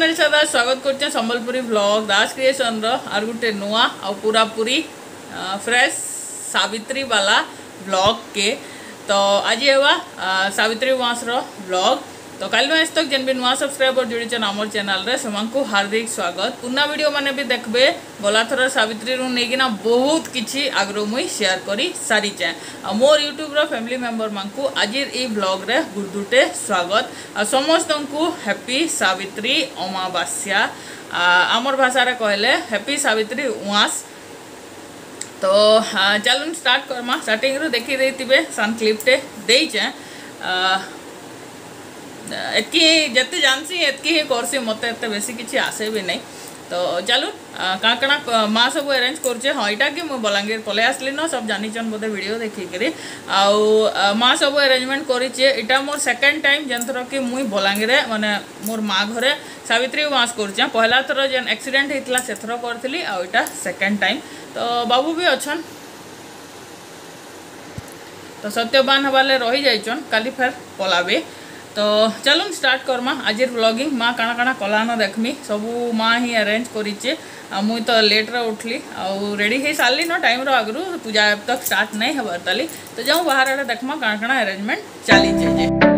Family सदा स्वागत करते संबलपुरी ब्लॉग दास क्रिएशन आर गोटे नुआ आ पूरा पूरी फ्रेश सावित्री वाला ब्लॉग के तो आज है सावित्री मास ब्लॉग तो कल आज तक जेन भी नुआ सब्सक्राइबर जोड़ी आमर चैनल रे से हार्दिक स्वागत पुना वीडियो माने भी देखबे गला थर सावित्री रू नेकिना बहुत किछि आग्रो मुई शेयर करी सारी चे मोर यूट्यूब रो फैमिली मेंबर मानकु आज ई ब्लॉग रे गुडुटे स्वागत आ समस्त को हैप्पी सावित्री अमावास्या आमर भाषा रे कहले हैप्पी सावित्री उआस तो चलन स्टार्ट करमा स्टार्टिंग रू देखि देथिबे सन क्लिपटे देइचे एतकी जते जानसी एतकी ही करसी मते एते बेसी किछि आसे भी नहीं तो चलो काकणा माँ सब अरेंज करछे हाँ इटा कि मुझे बलांगीर पले आसली न सब जानी बोधे वीडियो देखिकी माँ सब अरेंजमेंट करिछे इटा मोर सेकंड टाइम जेन थर कि मुई बलांगीर माने मोर माँ घरे सावित्री मास करछे पहला थर जेन एक्सीडेंट होइतला से थर करथिली आ इटा सेकंड टाइम तो बाबू भी अच्छन तो सत्यवान हवाले रही जाइछन काली फेर पलाबे तो चलो स्टार्ट करमा आज व्लॉगिंग माँ काना काना कलान देखमी सबू माँ ही अरेंज करिछे मुई तो लेट रे उठली आउ रेडी हो सारी न टाइम आगु पूजा अब तक स्टार्ट नहीं हबार ताली तो जाऊँ बाहर आड़े देखमा काना काना अरेंजमेंट चली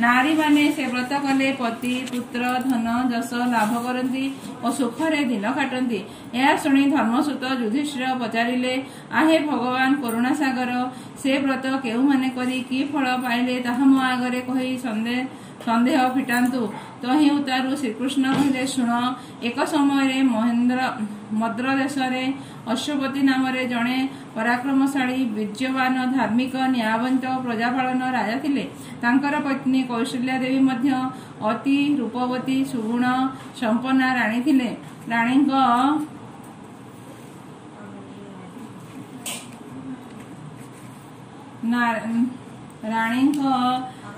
नारी माने से व्रत कले पति पुत्र धन जस लाभ करती और सुखरे दिन काटती। यह शुणी धर्मसूत युधिष्ठिर पचारिले आहे भगवान करुणा सागर से व्रत केउ माने करी कि फल पाइले ताहा मो आगरे कहि संदेह फिटांतु। तहि उतारू श्रीकृष्ण कहले शुण एक समय मद्र देश अश्वपति नाम जड़े पराक्रमशाली वीर्यवान धार्मिक न्यायवंत प्रजापालन राजा थिले। तांकर पत्नी कौशल्या देवी मध्य अति रूपवती सुगुण संपन्ना राणी थिले। राणी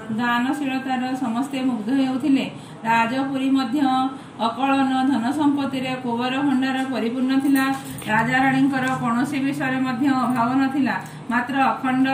दानशीलतार समस्ते मुग्ध होउथिले। राजपुरी मध्य अकलन धन संपत्ति कोबर भंडार परिपूर्ण थिला। राजा राणींकर कौनसी विषय मध्य अभाव नथिला। मात्र अखंड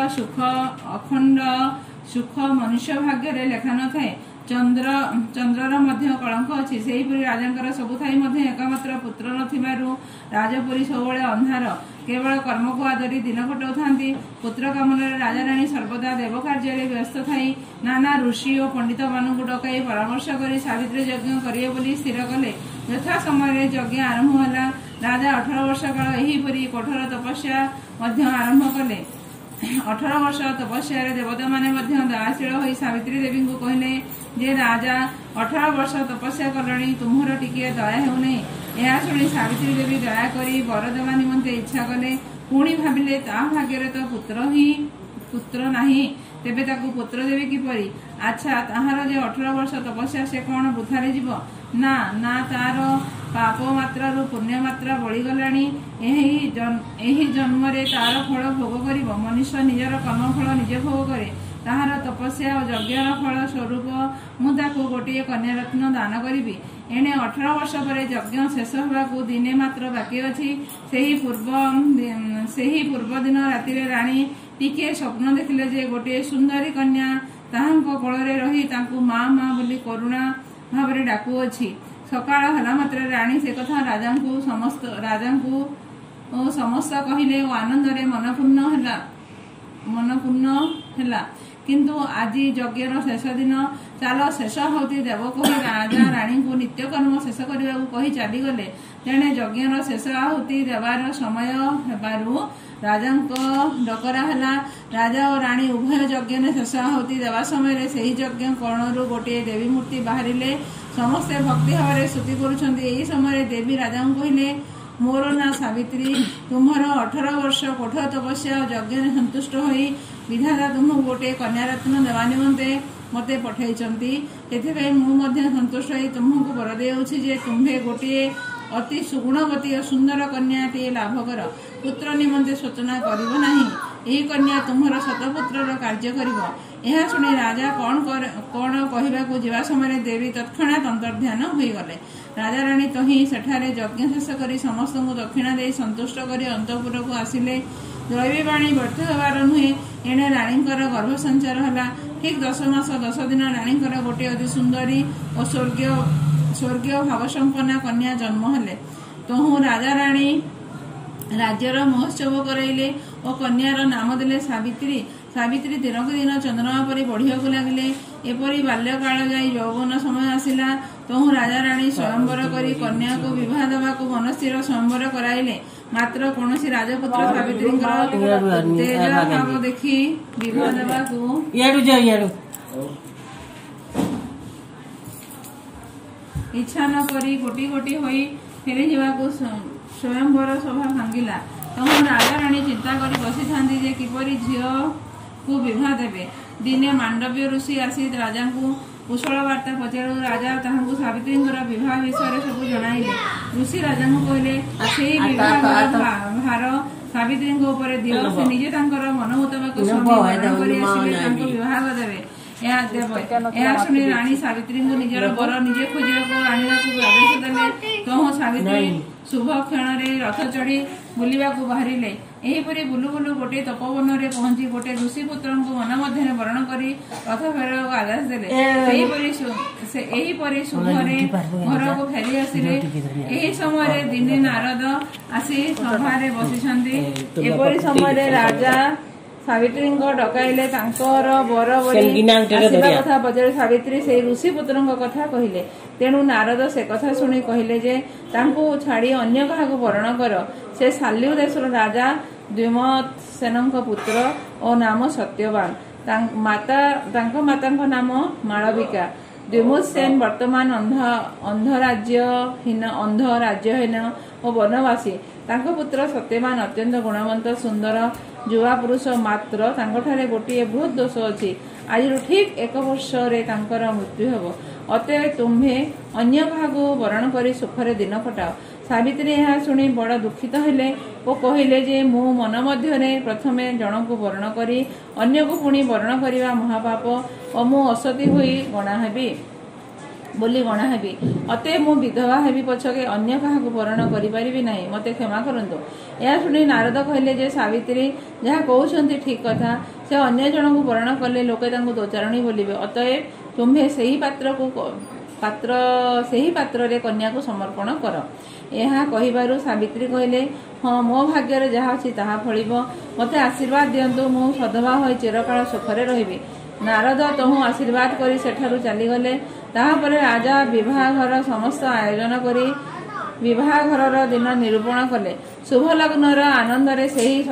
सुख मनुष्य भाग्य लेखा न थाए। चंद्रर मध्य कलंक अछि। सेहीपरि राजांकर सबु थाई मध्य एकमात्र पुत्र नथिबारु राजपुरी सबले अंधार। केवल कर्म को आदरी दिन कटाउथांती। पुत्र कामना राजा राणी सर्वदा देव कार्य व्यस्त थाई नाना ऋषि और पंडित मानू डकाई परामर्श कर सावित्री यज्ञ करिए बोली स्थिर कले। यथा समय यज्ञ आरंभ होला। राजा 18 वर्ष काल एहीपरि कठोर तपस्या मध्य आरंभ कले। 18 वर्ष तपस्या देवता माने मध्य दयाशील होई सावित्री देवी को कहले जे राजा 18 वर्ष तपस्या कलणी तुम्हर टिके दया हेउनै। यह शुणी सावित्री देवी दया करी वर देवा निमंते इच्छा कले। पुणी भाविले ता भाग्य तो पुत्र नाही तेबे ताकू पुत्र देवी किपरि। अच्छा ताहार जे 18 वर्ष तपस्या से कौन वृथारे जीव ना ना तार पाप मात्रा रु पुण्य मात्रा बढ़ी गलानी। एही जन्म रे तार फल भोग करिवो। मनुष्य निजर कर्म फल निजे भोग करे। ताहार तपस्या और यज्ञर फल स्वरूप मु ताकू गोटे कन्या रत्न दान करी। एणे 18 वर्ष पर यज्ञ शेष होगाकू दिने मात्र बाकी अछि। सेही पूर्व दिन राति राणी टिके स्वप्न देखिले जे गोटे सुंदरी कन्या ताहांको कोଳରେ रही तांकू माँ माँ बोली करुणा भावरे डाकू अछि। सकाळ होला मात्र राणी से कथा राजांकू समस्त कहिले और आनंद रे मन पूर्ण ହେଲା। किंतु आज यज्ञर शेष दिन चाल शेष होती देव कही राजा राणी को नित्य कर्म शेष करने को कही चलीगले। तेणे यज्ञर शेष आहुति देवार समय हेबारु राजा डकरा है। राजा और राणी उभय यज्ञ शेष आहुति देवा समय से यज्ञ कणरू गोटे देवी मूर्ति बाहर समस्ते भक्ति भाव स्तुति कर समय देवी राजा कहले मोर ना सावित्री तुम्हार 18 वर्ष कठोर तपस्या और यज्ञ संतुष्ट होई विधाता तुमको गोटे कन्या रत्न देवा निमंते मते पठाई संतुष्ट होई तुमको वर देउछि जे तुम्हे गोटे अति सुगुणवती और सुंदर कन्याटे लाभ कर। पुत्र निमंते सूचना करिवो नाही। एही कन्या तुम्हार शतपुत्रर कार्य करिवो। यह शुणी राजा कौन कहवाकू जावा समय देवी तत्क्षणात अंतर्ध्यान होई गले। राजा राणी तही सेठारे यज्ञ शेष कर समस्त दक्षिणा दे संतुष्ट कर अंतपुर को आसिले। दैवी बाणी व्यर्थ होबार नुहे। एणे राणींकर गर्भ संचार होला। ठीक 10 मास 10 दिन राणींकर गोटे अति सुंदरी और स्वर्गीय भावसंपन्ना कन्या जन्म हेले। तहु राजा राणी राज्यर महोत्सव कराइले और कन्यार नाम देले सावित्री। सावित्री दिनक दिन चंद्रमा परी बढ़िया लगिले। एपरी बाल्यकाल जाई यौवन समय आसिला। तहु राजा राणी स्वयंवर करी कन्या को विवाह देवाकू मनस्थिर स्वयंवर कराइले। मात्र कौनसी राजपुत्र सावित्री तेज भाव देखी विवाह देवाकू इच्छा न करी गोटी गोटी होई फेरी जावाकू स्वयंवर सभा भांगिला। तहु राजा राणी चिंता करी बसी थांती जे किपरि झियो को विवाह देवे। दिने मांडव्य ऋषि आसी राजा को कुशल वार्ता पचारू। राजा ताहांकू सावित्री विवाह विषय सब जणाइले। ऋषि राजा को कहले से विवाह भार सावित्री दियो। से निजे तांकर मन मुताबक विवाह देवे। यह शुणी राणी सावित्री को निजर बर निजे खोजा आने आदेश देले। तहु सावित्री शुभ क्षण रथ चढ़ी बुलवा बाहरिले। एहीपरि बुलु बुलु गोटे तपोवन रे पहुंची गोटे ऋषि पुत्र मन मध्य वर्ण करी रथ फेरवा आदेश देले। एहीपरि शुभरे घर को फेरी आसिले। एही समय दिने नारद आसी सभारे बसिछन्ति। एपरि समय राजा सावित्री डकाइले बर बोली आसवा कथा पचारि सावित्री से ऋषि पुत्र कथा कहले। तेणु नारद से कथा शुणी कहले जे तांको छाड़ी अन्य क्या वर्ण कर। से शाल्यु देशर राजा द्विमत्सेन पुत्र और नाम सत्यवान। माता नाम मालविका। द्विमत्सेन वर्तमान अंध राज्यहीन और वनवासी। तांको पुत्र सत्यवान अत्यंत गुणवंत सुंदर युवा पुरुष। मात्र तांकोठारे गोटे बृहत दोष अच्छी। आज ठीक 1 वर्ष मृत्यु हेब। अतएव तुम्हे अन्य क्या वरण कर सुखरे दिन कटाओ। सावित्री यह शुणी बड़ दुखित हेले और कहले जे मु मन मध्य प्रथमे जन को वरण करी अन्य को पुणी वरण करने महापाप और मु असती होई गणा हेबी बोली गणा हेबी। अतएव मु विधवा हेबी पछके अन्य क्या वरण करि नाही। मते क्षमा करंतु। यह शुणी नारद कहले जे सावित्री जहाँ कहउछंती ठीक कथा। से अन्य जन को वरण कले लोके तांको दोचारणी बोलिबे। अतएव तुम्हें सही पात्र रे कन्या को समर्पण कर। यह कहिबारु सावित्री कहले हाँ मो भाग्य जहाँ अच्छी ताहा फलिब। मते आशीर्वाद दियंतु मु सधवा होई चिरकाल सुखरे रहिबी। नारद तहु आशीर्वाद करी सेठारु चलीगले। ताहापरे राजा विवाहघर समस्त आयोजन करी विवाहघर दिन निरूपण कले। शुभ लग्नर आनंद से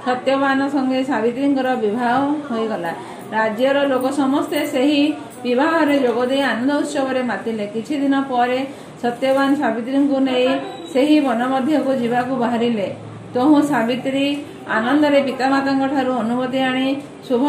सत्यवान संगे सावित्री विवाह हो गला। राज्यर लोक समस्ते सही विवाह रे जोगदे आनंद उत्सव रे मातिले। किछि दिन परे सत्यवान सावित्री को नहीं सही वन मध्य को जीवाकू बाहरिले। तहु सावित्री आनंद रे पितामाता ठारू अनुमति आनी शुभ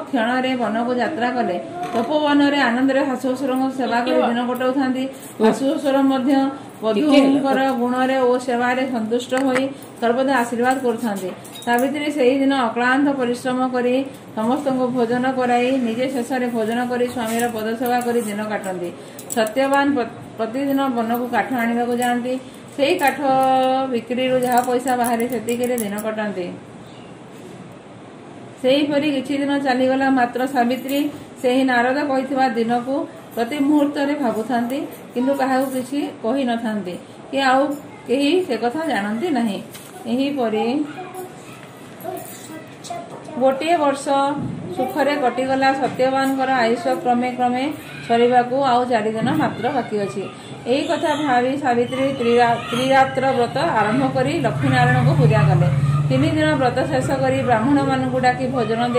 क्षण रे वन को यात्रा कले। तपोवन रे आनंद रे शाशुशुर सेवा कर दिन कटाउथांती। शाशुशुर मध्य वधूंकर गुण रे ओ सेवा रे संतुष्ट होई सर्वदा आशीर्वाद करथांती। सावित्री से ही दिन अक्लांत परिश्रम करी समस्त को भोजन कराई निजे शेष रे भोजन करी स्वामीर पद सेवा करी दिन काटती। सत्यवान प्रतिदिन वन को काठ आनिबा को जाती। से काठ बिक्री जहाँ पैसा बाहर से दिन कटाती। सेहीपरि किछि दिन चलीगला। मात्र सावित्री से ही नारद कहिथिबा दिन को प्रति मुहूर्त रे भाबुथांती किंतु काहाकु किछि कहि नथांती कि आउ केही से कथा जानती नहीं। एहीपरि गोटे वर्ष सुखरे कटिगला। सत्यवान आयुष क्रमे क्रमे सरिबाकू आउ 4 दिन मात्र बाकी अछि। यही कथा भावी सावित्री त्रिरात्र व्रत आरंभ करी लक्ष्मीनारायण को पूजा कले। 3 दिन व्रत शेष करी ब्राह्मण मानू डाकी भोजन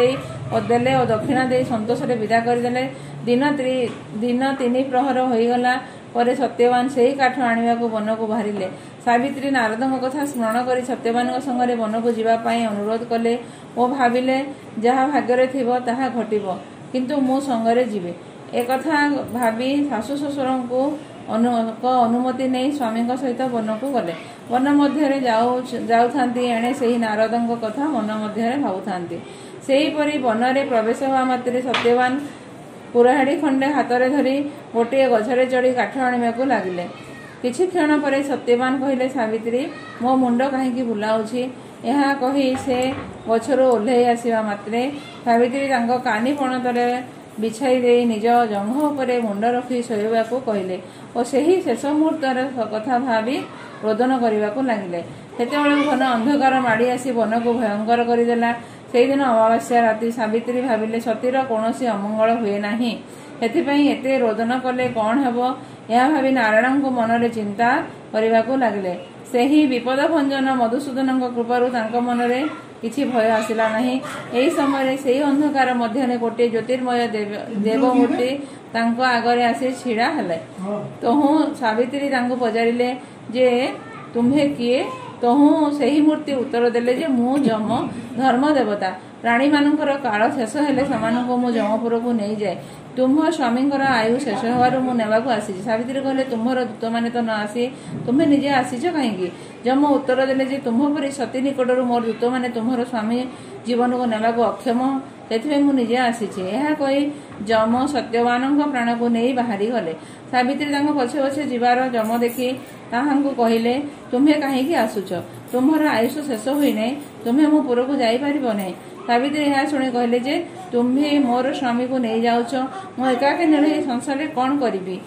देले और दक्षिणा दे संतोष विदा करदेले। दिन 3 प्रहर होईगला परे सत्यवान से ही काठ आनिबा को वन को बाहरिले। सावित्री नारद कथा स्मरण करी सत्यवान संगे वन को जीवाई अनुरोध कले और भाविले जहाँ भाग्य थिबो ताहा घटिबो किंतु मु संगरे जीवे। एक कथा भावी शाशु शशुर को अनुमति नहीं स्वामी सहित वन को गले। वन मध्य जाऊथांती एणे से ही नारद कथा मन मध्य भावुथांती। सेहीपरि वन रे प्रवेश होवा मात्रे सत्यवान पुराहाड़ी खंडे हाथ में धरी गोटे गछरे चढ़ी काठ आनिबा को लागिले। किछि क्षण पर सत्यवान कहले सावित्री मो मुंड कहीं बुलाऊछि। यह कही से गछरु ओह्लई आसिबा मात्रे सावित्री तांको कानी पणतरे बिछाई दे निज जंघ उपरे मुंड रखी शोइबा को कहले और सही शेष मुहूर्त कथा भावी रोदन करने को लगिले। सेतेबेले घन अंधकार माड़ी आसी वन को भयंकर करदेला। से दिन अमावास्या राति सावित्री भाविले सतीर कौनसी अमंगल हुए नाही। एथिपई एते रोदन कले कौन हेबो यह भावी नारायण को मन रे चिंता करने को लगिले। सेही विपद भंजन मधुसूदन कृपारु तांको मन रे किछि भय आसिला नाही। एही समय से अंधकार मध्य गोटे ज्योतिर्मय देवमूर्ति तांको आगरे आसी छिड़ा हेले। तहु सावित्री तांको पचारिले जे तुम्हे किए। तहु सही मूर्ति उत्तर देले जे मु जम धर्म देवता। प्राणी मानकर काल शेष हेले समानको मु जमपुर को नहीं जाए। तुम स्वामींकर आयु शेष होवारु मु नेबाकू आसी। सावित्री कहले तुम्हर दूत माने तो न आसी तुम्हें निजे आसीछ कहीं। जम उत्तर देले जे तुम परी सती निकटरू मोर दूत माने तुम्हर स्वामी जीवन को नेबाकू अक्षम से मु निजे आसीछि। यह कही जम सत्यवान प्राण को नहीं बाहरी गले। सावित्री तांको पछे पछे जीवार जम देखी ताहांको कहले तुम्हें कहीं आसुच तुम्हार आयुष शेष हुई नहीं तुम्हें मो पुर को जाई परिबो नहीं। सावित्री यह शुणी कहले जे तुम्हें मोर स्वामी को नहीं जाउछ मो एकाके निर्णय संसार कौन करी।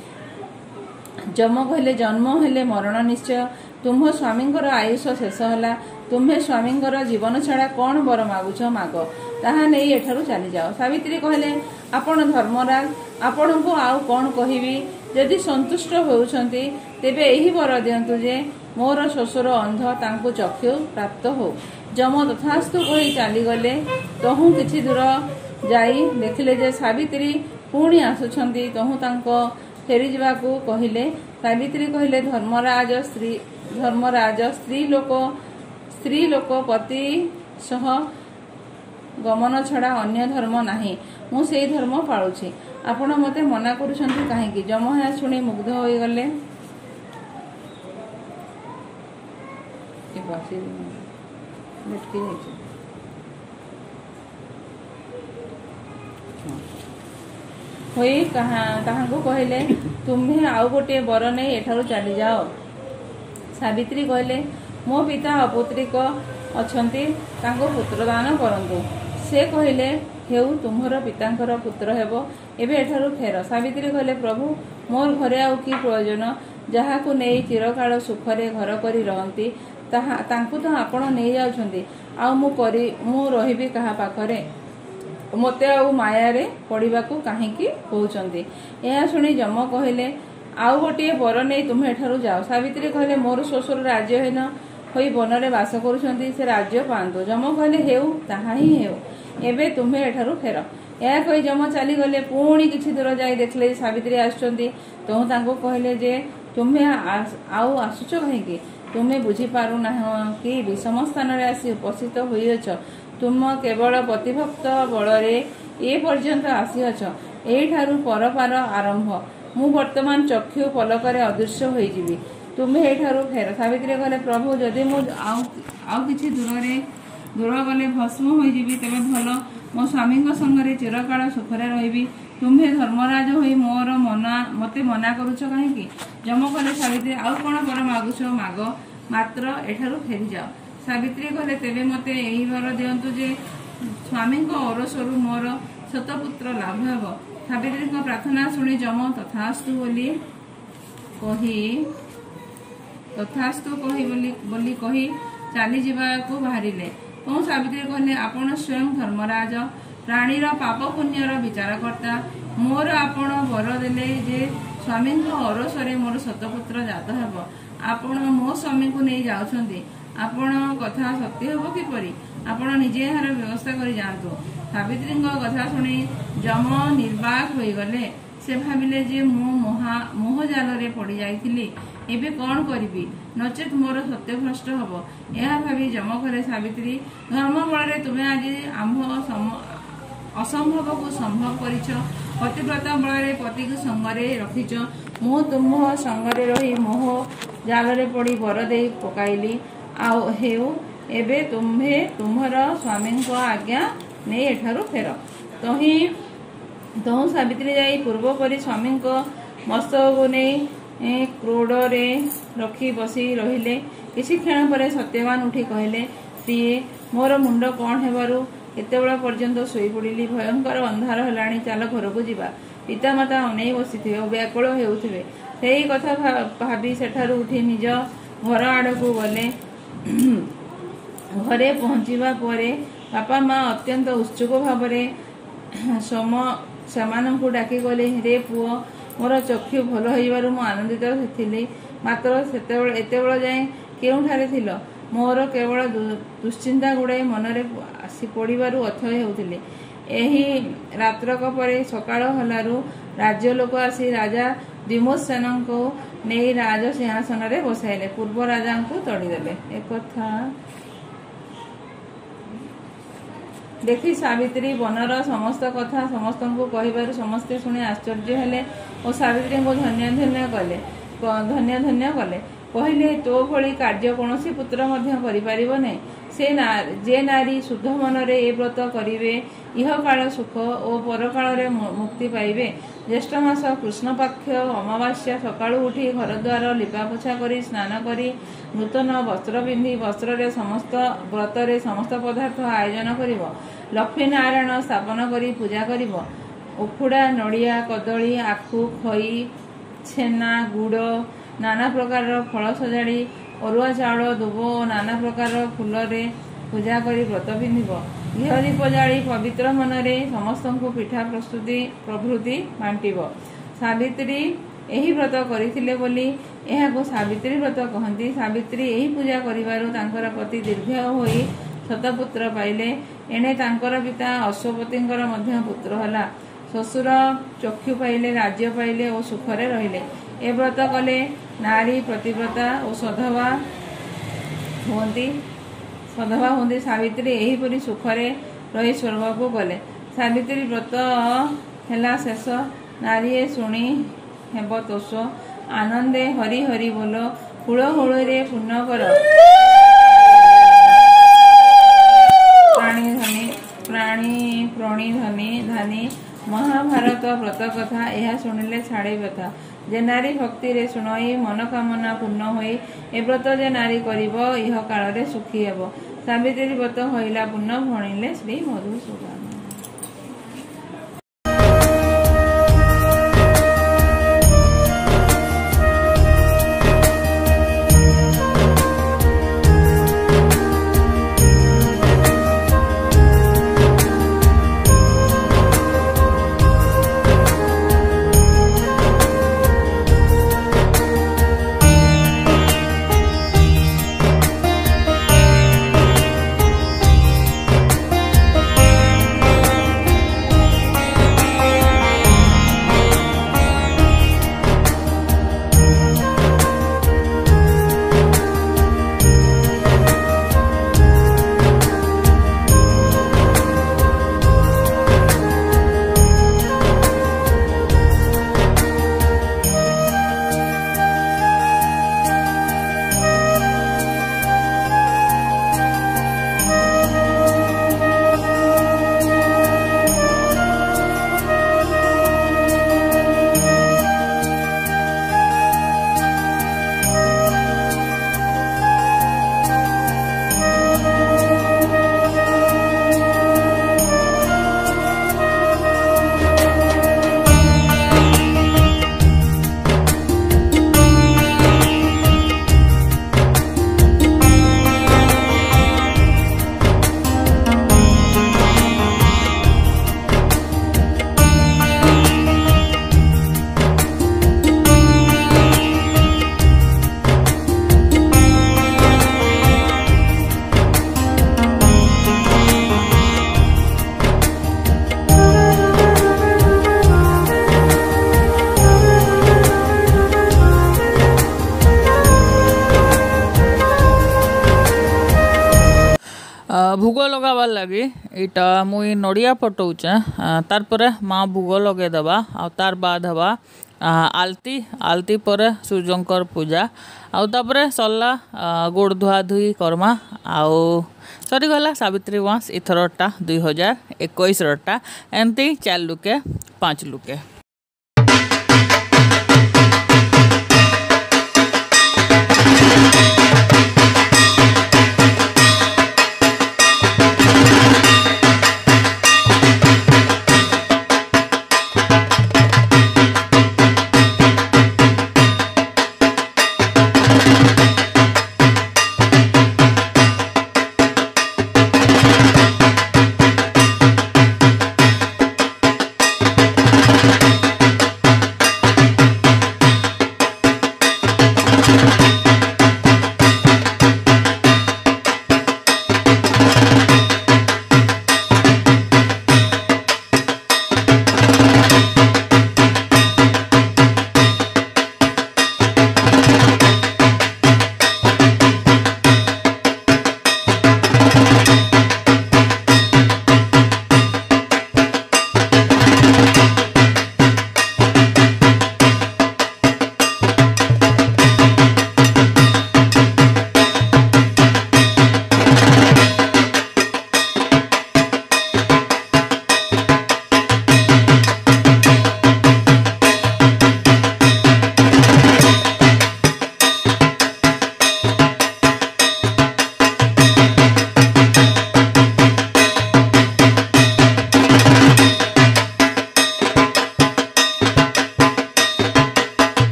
जम कहले जन्म हेले मरण निश्चय ତୁମ ସ୍ୱାମୀଙ୍କର ଆୟୁଷ ଶେଷ ହେଲା। ତୁମେ ସ୍ୱାମୀଙ୍କର ଜୀବନ ଛଡ଼ା କ'ଣ ବର ମାଗୁଛ ମାଗ, ତାହା ନେଇ ଏଠାରୁ ଚାଲିଯାଅ। ସାବିତ୍ରୀ କହିଲେ, ଆପଣ ଧର୍ମରାଜ, ଆପଣଙ୍କୁ ଆଉ କ'ଣ କହିବି? ଯଦି ସନ୍ତୁଷ୍ଟ ହେଉଛନ୍ତି ତେବେ ଏହି ବର ଦିଅନ୍ତୁ ଯେ ମୋର ଶ୍ୱଶୁର ଅନ୍ଧ, ତାଙ୍କୁ ଚକ୍ଷୁ ପ୍ରାପ୍ତ ହେଉ। ଯମ ତଥାସ୍ତୁ କହି ଚାଲିଗଲେ। ତହୁଁ କିଛି ଦୂର ଯାଇ ଦେଖିଲେ ଯେ ସାବିତ୍ରୀ ପୁଣି ଆସୁଛନ୍ତି। ତହୁଁ ତାଙ୍କ ଫେରିଯିବାକୁ କହିଲେ। ସାବିତ୍ରୀ କହିଲେ, ଧର୍ମରାଜ ସ୍ତ୍ରୀ ଲୋକ ପତି ସହ ଗମନ ଛଡ଼ା ଅନ୍ୟ ଧର୍ମ ନାହିଁ। ମୁଁ ସେଇ ଧର୍ମ ପାଳୁଛି। ଆପଣ ମୋତେ ମନା କରୁଛନ୍ତି କାହିଁକି? ଯମ ଏହା ଶୁଣି ମୁଗ୍ଧ ହୋଇଗଲେ। ହୋଇ ତାହାଙ୍କୁ କହିଲେ, ତୁମ୍ଭେ ଆଉ ଗୋଟିଏ ବର ନେଇ ଏଠାରୁ ଚାଲିଯାଅ। ସାବିତ୍ରୀ କହିଲେ, ମୋ ପିତା ଅପୁତ୍ରିକ ଅଛନ୍ତି, ତାଙ୍କୁ ପୁତ୍ରଦାନ କରନ୍ତୁ। ସେ କହିଲେ, ହେଉ, ତୁମ୍ଭର ପିତାଙ୍କର ପୁତ୍ର ହେବ, ଏବେ ଏଠାରୁ ଫେର। ସାବିତ୍ରୀ କହିଲେ, ପ୍ରଭୁ, ମୋର ଘରେ ଆଉ କି ପ୍ରୟୋଜନ? ଯାହାକୁ ନେଇ ଚିରକାଳ ସୁଖରେ ଘର କରି ରହନ୍ତି ତାଙ୍କୁ ତ ଆପଣ ନେଇଯାଉଛନ୍ତି। ଆଉ ମୁଁ ରହିବି କାହା ପାଖରେ? ମୋତେ ଆଉ ମାୟାରେ ପଡ଼ିବାକୁ କାହିଁକି କହୁଛନ୍ତି? ଏହା ଶୁଣି ଯମ କହିଲେ, ଆଉ ଗୋଟିଏ ବର ନେଇ ତୁମେ ଏଠାରୁ ଯାଅ। ସାବିତ୍ରୀ କହିଲେ, ମୋର ଶ୍ୱଶୁର ରାଜ୍ୟହୀନ ହୋଇ ବନରେ ବାସ କରୁଛନ୍ତି, ସେ ରାଜ୍ୟ ପାଆନ୍ତୁ। ଯମ କହିଲେ, ହେଉ, ତାହା ହିଁ ହେଉ, ଏବେ ତୁମେ ଏଠାରୁ ଫେର। ଏହା କହି ଯମ ଚାଲିଗଲେ। ପୁଣି କିଛି ଦୂର ଯାଇ ଦେଖିଲେ ଯେ ସାବିତ୍ରୀ ଆସୁଛନ୍ତି। ତହୁଁ ତାଙ୍କୁ କହିଲେ ଯେ ତୁମେ ଆଉ ଆସୁଛ କାହିଁକି? ତୁମେ ବୁଝିପାରୁନାହଁ କି ବିଷମ ସ୍ଥାନରେ ଆସି ଉପସ୍ଥିତ ହୋଇଅଛ? ତୁମ କେବଳ ପ୍ରତିଭକ୍ତ ବଳରେ ଏ ପର୍ଯ୍ୟନ୍ତ ଆସିଅଛ। ଏଇଠାରୁ ପରପାର ଆରମ୍ଭ। ମୁଁ ବର୍ତ୍ତମାନ ଚକ୍ଷୁ ପଲକରେ ଅଦୃଶ୍ୟ ହୋଇଯିବି। ତୁମେ ଏଠାରୁ ଫେର। ସାବିତ୍ରୀ କହିଲେ, ପ୍ରଭୁ, ଯଦି ମୁଁ ଆଉ କିଛି ଦୂର ଗଲେ ଭସ୍ମ ହୋଇଯିବି ତେବେ ଭଲ। ମୋ ସ୍ୱାମୀଙ୍କ ସଙ୍ଗରେ ଚିରକାଳ ସୁଖରେ ରହିବି। ତୁମ୍ଭେ ଧର୍ମରାଜ ହୋଇ ମୋତେ ମନା କରୁଛ କାହିଁକି? ଯମ କହିଲେ, ସାବିତ୍ରୀ, ଆଉ କ'ଣ ବର ମାଗୁଛ ମାଗ, ମାତ୍ର ଏଠାରୁ ଫେରିଯାଅ। ସାବିତ୍ରୀ କହିଲେ, ତେବେ ମୋତେ ଏହି ବର ଦିଅନ୍ତୁ ଯେ ସ୍ୱାମୀଙ୍କ ଔରସରୁ ମୋର ଶତପୁତ୍ର ଲାଭ ହେବ। ସାବିତ୍ରୀଙ୍କ ପ୍ରାର୍ଥନା ଶୁଣି ଯମ ତଥାସ୍ତୁ ବୋଲି କହି ଚାଲିଯିବାକୁ ବାହାରିଲେ। ତେଣୁ ସାବିତ୍ରୀ କହିଲେ, ଆପଣ ସ୍ୱୟଂ ଧର୍ମରାଜ, ପ୍ରାଣୀର ପାପ ପୁଣ୍ୟର ବିଚାରକର୍ତ୍ତା। ମୋର ଆପଣ ବର ଦେଲେ ଯେ ସ୍ୱାମୀଙ୍କ ଔରସରେ ମୋର ଶତପୁତ୍ର ଜାତ ହେବ। ଆପଣ ମୋ ସ୍ୱାମୀଙ୍କୁ ନେଇ ଯାଉଛନ୍ତି। ଆପଣଙ୍କ କଥା ସତ୍ୟ ହେବ କିପରି? ଆପଣ ନିଜେ ଏହାର ବ୍ୟବସ୍ଥା କରି ଯାଆନ୍ତୁ। ସାବିତ୍ରୀଙ୍କ କଥା ଶୁଣି ଯମ ନିର୍ବାକ ହୋଇଗଲେ। ସେ ଭାବିଲେ ଯେ ମୁଁ ମୋହଜାଲରେ ପଡ଼ି ଯାଇଥିଲି, ଏବେ କ'ଣ କରିବି? ନଚେତ୍ ମୋର ସତ୍ୟଭ୍ରଷ୍ଟ ହେବ। ଏହା ଭାବି ଯମ କହିଲେ, ସାବିତ୍ରୀ, ଧର୍ମ ବଳରେ ତୁମେ ଆଜି ଆମ୍ଭ ଅସମ୍ଭବକୁ ସମ୍ଭବ କରିଛ। ପତିବ୍ରତା ବଳରେ ପତିକୁ ସଙ୍ଗରେ ରଖିଛ। ମୁଁ ତୁମ ସଙ୍ଗରେ ରହି ମୋହ ଜାଲରେ ପଡ଼ି ବର ଦେଇ ପକାଇଲି। ଆଉ ହେଉ, ଏବେ ତୁମ୍ଭେ ତୁମ୍ଭର ସ୍ୱାମୀଙ୍କ ଆଜ୍ଞା ନେଇ ଏଠାରୁ ଫେର। ତହୁଁ ସାବିତ୍ରୀ ଯାଇ ପୂର୍ବ ପରି ସ୍ୱାମୀଙ୍କ ମସ୍ତକକୁ ନେଇ କ୍ରୋଡ଼ରେ ରଖି ବସି ରହିଲେ। କିଛି କ୍ଷଣ ପରେ ସତ୍ୟବାନ ଉଠି କହିଲେ, ପ୍ରିୟେ, ମୋର ମୁଣ୍ଡ କ'ଣ ହେବାରୁ ଏତେବେଳ ପର୍ଯ୍ୟନ୍ତ ଶୋଇପଡ଼ିଲି। ଭୟଙ୍କର ଅନ୍ଧାର ହେଲାଣି, ଚାଲ ଘରକୁ ଯିବା। ପିତାମାତା ଅନେଇ ବସିଥିବେ ଓ ବ୍ୟାକୁଳ ହେଉଥିବେ। ସେହି କଥା ଭାବି ସେଠାରୁ ଉଠି ନିଜ ଘର ଆଡ଼କୁ ଗଲେ। ଘରେ ପହଞ୍ଚିବା ପରେ ବାପା ମା ଅତ୍ୟନ୍ତ ଉତ୍ସୁକ ଭାବରେ ସେମାନଙ୍କୁ ଡାକି ଗଲେ, ରେ ପୁଅ, ମୋର ଚକ୍ଷୁ ଭଲ ହୋଇଯିବାରୁ ମୁଁ ଆନନ୍ଦିତ ଥିଲି, ମାତ୍ର ଏତେବେଳ ଯାଏଁ କେଉଁଠାରେ ଥିଲ? ମୋର କେବଳ ଦୁଶ୍ଚିନ୍ତା ଗୁଡ଼ାଏ ମନରେ ଆସି ପଡ଼ିବାରୁ ଅଥୟ ହେଉଥିଲି। ଏହି ରାତ୍ରକ ପରେ ସକାଳ ହେଲାରୁ ରାଜ୍ୟ ଲୋକ ଆସି ରାଜା ଦ୍ୟୁମ୍ନସେନଙ୍କୁ ନେଇ ରାଜ ସିଂହାସନରେ ବସାଇଲେ। ପୂର୍ବ ରାଜାଙ୍କୁ ତଡ଼ିଦେଲେ। ଏକଥା ଦେଖି ସାବିତ୍ରୀ ବନର ସମସ୍ତ କଥା ସମସ୍ତଙ୍କୁ କହିବାରୁ ସମସ୍ତେ ଶୁଣି ଆଶ୍ଚର୍ଯ୍ୟ ହେଲେ ଓ ସାବିତ୍ରୀଙ୍କୁ ଧନ୍ୟ କଲେ। କହିଲେ, ତୋ ଭଳି କାର୍ଯ୍ୟ କୌଣସି ପୁତ୍ର ମଧ୍ୟ କରିପାରିବ ନାହିଁ। ଯେ ନାରୀ ଶୁଦ୍ଧ ମନରେ ଏ ବ୍ରତ କରିବେ, ଇହକାଳ ସୁଖ ଓ ପରକାଳରେ ମୁକ୍ତି ପାଇବେ। ଜ୍ୟେଷ୍ଠ ମାସ କୃଷ୍ଣପକ୍ଷ ଅମାବାସ୍ୟା ସକାଳୁ ଉଠି ଘରଦ୍ୱାର ଲିପାପୋଛା କରି ସ୍ନାନ କରି ନୂତନ ବସ୍ତ୍ର ପିନ୍ଧି ବ୍ରତରେ ସମସ୍ତ ପଦାର୍ଥ ଆୟୋଜନ କରିବ। ଲକ୍ଷ୍ମୀ ନାରାୟଣ ସ୍ଥାପନ କରି ପୂଜା କରିବ। ଉଖୁଡ଼ା, ନଡ଼ିଆ, କଦଳୀ, ଆଖୁ, ଖଇ, ଛେନା, ଗୁଡ଼, ନାନା ପ୍ରକାରର ଫଳ ସଜାଡ଼ି ଓ ଅରୁଆ ଚାଉଳ ଦୁବ ଓ ନାନା ପ୍ରକାର ଫୁଲରେ ପୂଜା କରି ବ୍ରତ ପିନ୍ଧିବ। ଘିଅ ଦୀପ ଜାଳି ପବିତ୍ର ମନରେ ସମସ୍ତଙ୍କୁ ପିଠା ପ୍ରସ୍ତୁତି ପ୍ରଭୃତି ବାଣ୍ଟିବ। ସାବିତ୍ରୀ ଏହି ବ୍ରତ କରିଥିଲେ ବୋଲି ଏହାକୁ ସାବିତ୍ରୀ ବ୍ରତ କହନ୍ତି। ସାବିତ୍ରୀ ଏହି ପୂଜା କରିବାରୁ ତାଙ୍କର ପତି ଦୀର୍ଘାୟୁ ହୋଇ ଶତପୁତ୍ର ପାଇଲେ। ଏଣେ ତାଙ୍କର ପିତା ଅଶ୍ୱପତିଙ୍କର ମଧ୍ୟ ପୁତ୍ର ହେଲା। ଶ୍ୱଶୁର ଚକ୍ଷୁ ପାଇଲେ, ରାଜ୍ୟ ପାଇଲେ ଓ ସୁଖରେ ରହିଲେ। ଏ ବ୍ରତ କଲେ ନାରୀ ପ୍ରତିବ୍ରତା ଓ ସଧବା ହୁଅନ୍ତି। ସାବିତ୍ରୀ ଏହିପରି ସୁଖରେ ରହି ସ୍ୱର୍ଗକୁ ଗଲେ। ସାବିତ୍ରୀ ବ୍ରତ ହେଲା ଶେଷ। ନାରୀଏ ଶୁଣି ହେବ ତୋଷ। ଆନନ୍ଦେ ହରି ହରି ବୋଲ। ହୁଳ ହୁଳରେ ପୂର୍ଣ୍ଣ କର ପ୍ରାଣୀ ଧାନୀ। ମହାଭାରତ ବ୍ରତ କଥା ଏହା ଶୁଣିଲେ ଛାଡ଼େ ବ୍ୟଥା। ଯେ ନାରୀ ଭକ୍ତିରେ ଶୁଣଇ ମନକାମନା ପୂର୍ଣ୍ଣ ହୋଇ ଏ ବ୍ରତ ଯେ ନାରୀ କରିବ ଇହ କାଳରେ ସୁଖୀ ହେବ। ସାବିତ୍ରୀ ବ୍ରତ ହୋଇଲା ପୂର୍ଣ୍ଣ ଭଣିଲେ ଶ୍ରୀ ମଧୁସୂଦନ। भोग लगाबार लगे यहाँ मुई नड़िया पटौचे तार पर माँ भोग लगे देवा आ तार बाद हवा आलती आलती पर सूर्यंकर पूजा आउे सरला गोड़ धुआ धुई करमा आउ सरीगला सावित्री मास इथरटा 2021 एमती 4 लुके 5 लुके।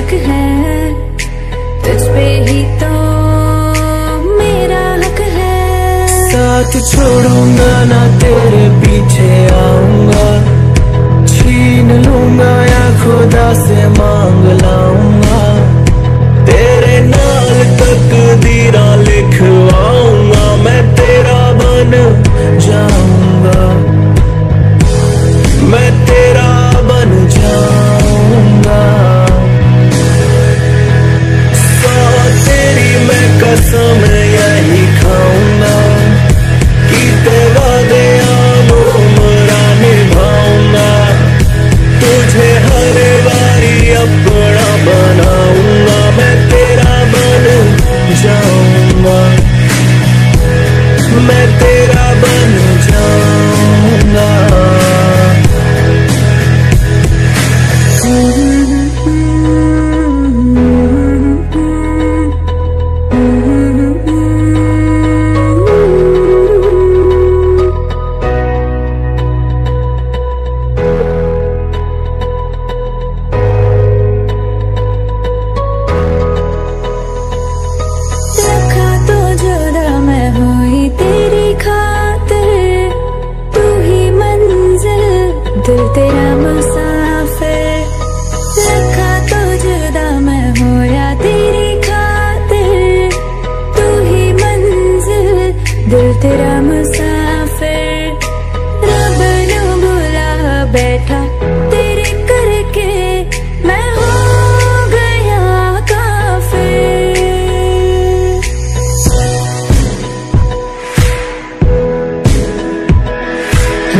हक है, तुझ पे ही तो मेरा हक है। साथ छोड़ूंगा ना तेरे पीछे आऊंगा, छीन लूंगा या खुदा से मांग लाऊंगा, तेरे नाल तकदीरा लिखवाऊंगा, मैं तेरा बन जाऊंगा, मैं तेरा बन जाऊंगा। सौ तेरी मैं कसम यही खाऊंगा, कीते वादे उम्रा निभाऊंगा, तुझे हर बारी अपना बनाऊंगा, मैं तेरा बन जाऊंगा, मैं तेरा बन जाऊंगा। दिल तेरा मुसाफिर, रखा तो जुदा मैं हो या तेरी खातिर, तू ही मंजिल दिल तेरा मुसाफिर। रब नू बुला बैठा तेरे करके, मैं हो गया काफिर।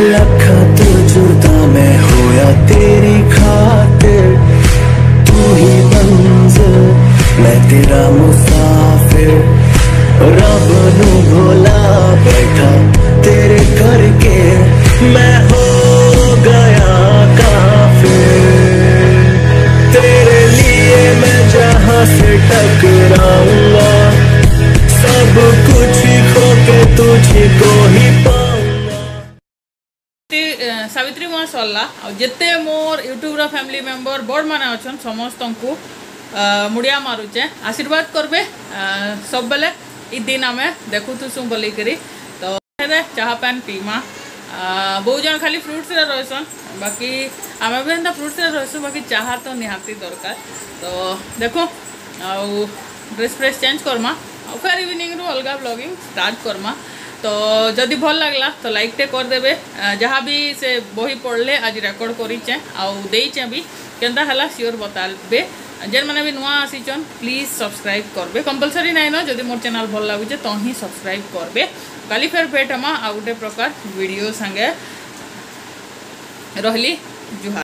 लखा तो जुदा मैं होया तेरी खातिर, तू ही मंजिल मैं तेरा मुसाफिर। रब नू भुला बैठा तेरे करके, मैं हो गया काफिर। तेरे लिए मैं जहां से टकराऊंगा, सब कुछ खो के तुझको ही पाऊंगा। सावित्री माह सरला जिते मोर यूट्यूब फैमिली मेंबर बड़ माने अच्छन समस्त को मुड़िया मारुचे, आशीर्वाद करबे सब बेले इ दिन आम देखुसु बोलिकी। तो चाह पैन पीमा बहुत जन खाली फ्रुट्स रहसन, बाकी आम भी एंता फ्रुट्स रहसु, बाकी चाह तो निहाती दरकार। तो देखो ड्रेस फ्रेस चेंज करमा, फिर इवनिंग रू अलग ब्लॉगिंग स्टार्ट करमा। तो जदि भल लगला तो लाइक टे करदेवे, जहाँ भी से बही पढ़ले आज रेकर्ड करेचे आईचे भी केनता हला सियोर बताबे। जेन मैंने भी नुआ आसीचन प्लीज सब्सक्राइब करबे, कंपलसरी नाइन जदि मोर चैनल भल लगुचे तो ही सब्सक्राइब करबे। काली फेर भेट हमा आ गोटे प्रकार वीडियो संगे रहली जुहा।